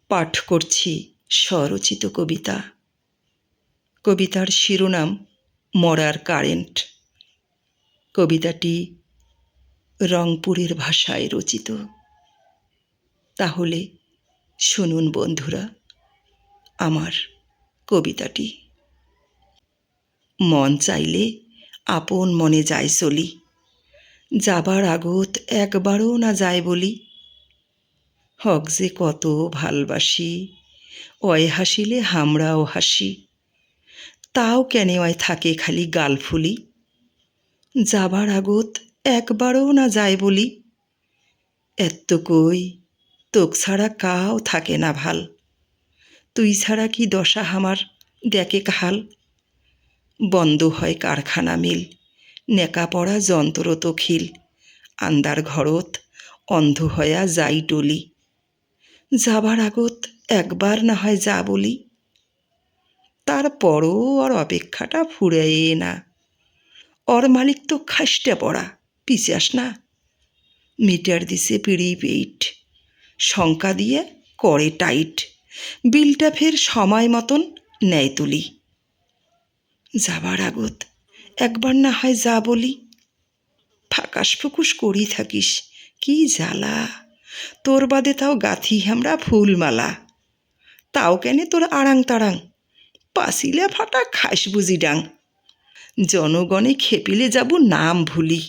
পাঠ করছি স্বরচিত কবিতা। কবিতার শিরোনাম মরার কারেন্ট। কবিতাটি রংপুরের ভাষায় রচিত। তাহলে শুনুন বন্ধুরা আমার কবিতাটি। মন চাইলে আপন মনে যায় চলি, যাবার আগত একবারও না যায় বলি। হক যে কত ভালবাসি, অয় হাসিলে হামরাও হাসি, তাও কেন অয় থাকে খালি গাল ফুলি। যাবার আগত একবারও না যায় বলি। এত্ত কই তোক ছাড়া কাও থাকে না ভাল, তুই ছাড়া কি দশা হামার দেখে হাল। বন্ধ হয় কারখানা মিল, নেকা পড়া যন্ত্র তো খিল, আন্দার ঘরত অন্ধ হয়া যাই টলি। যাবার আগত একবার না হয় যা বলি, তারপরও ওর অপেক্ষাটা ফুরায় না। ওর মালিক তো খাসটে পড়া পিচাস না, মিটার দিছে পিড়ি পেইট, শঙ্কা দিয়ে করে টাইট, বিলটা ফের সময় মতন নেয় তুলি। যাবার আগত একবার না হয় যা বলি, ফাঁকাস ফুকুস করি থাকিস কি জ্বালা, তোর বাদে তাও গাথি আমরা ফুলমালা। তাও কেনে তোর আড়াং তাড়াং, পাসিলে ফাটা খাস বুঝি ডাং, জনগণে খেপিলে যাব নাম ভুলি।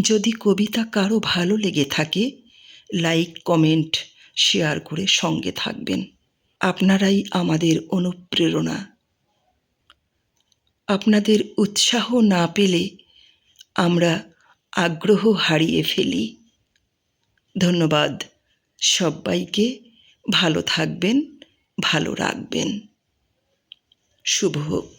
যদি কবিতা কারো ভালো লেগে থাকে, লাইক কমেন্ট শেয়ার করে সঙ্গে থাকবেন। আপনারাই আমাদের অনুপ্রেরণা। আপনাদের উৎসাহ না পেলে আমরা আগ্রহ হারিয়ে ফেলি। ধন্যবাদ সবাইকে। ভালো থাকবেন, ভালো রাখবেন। শুভ হোক।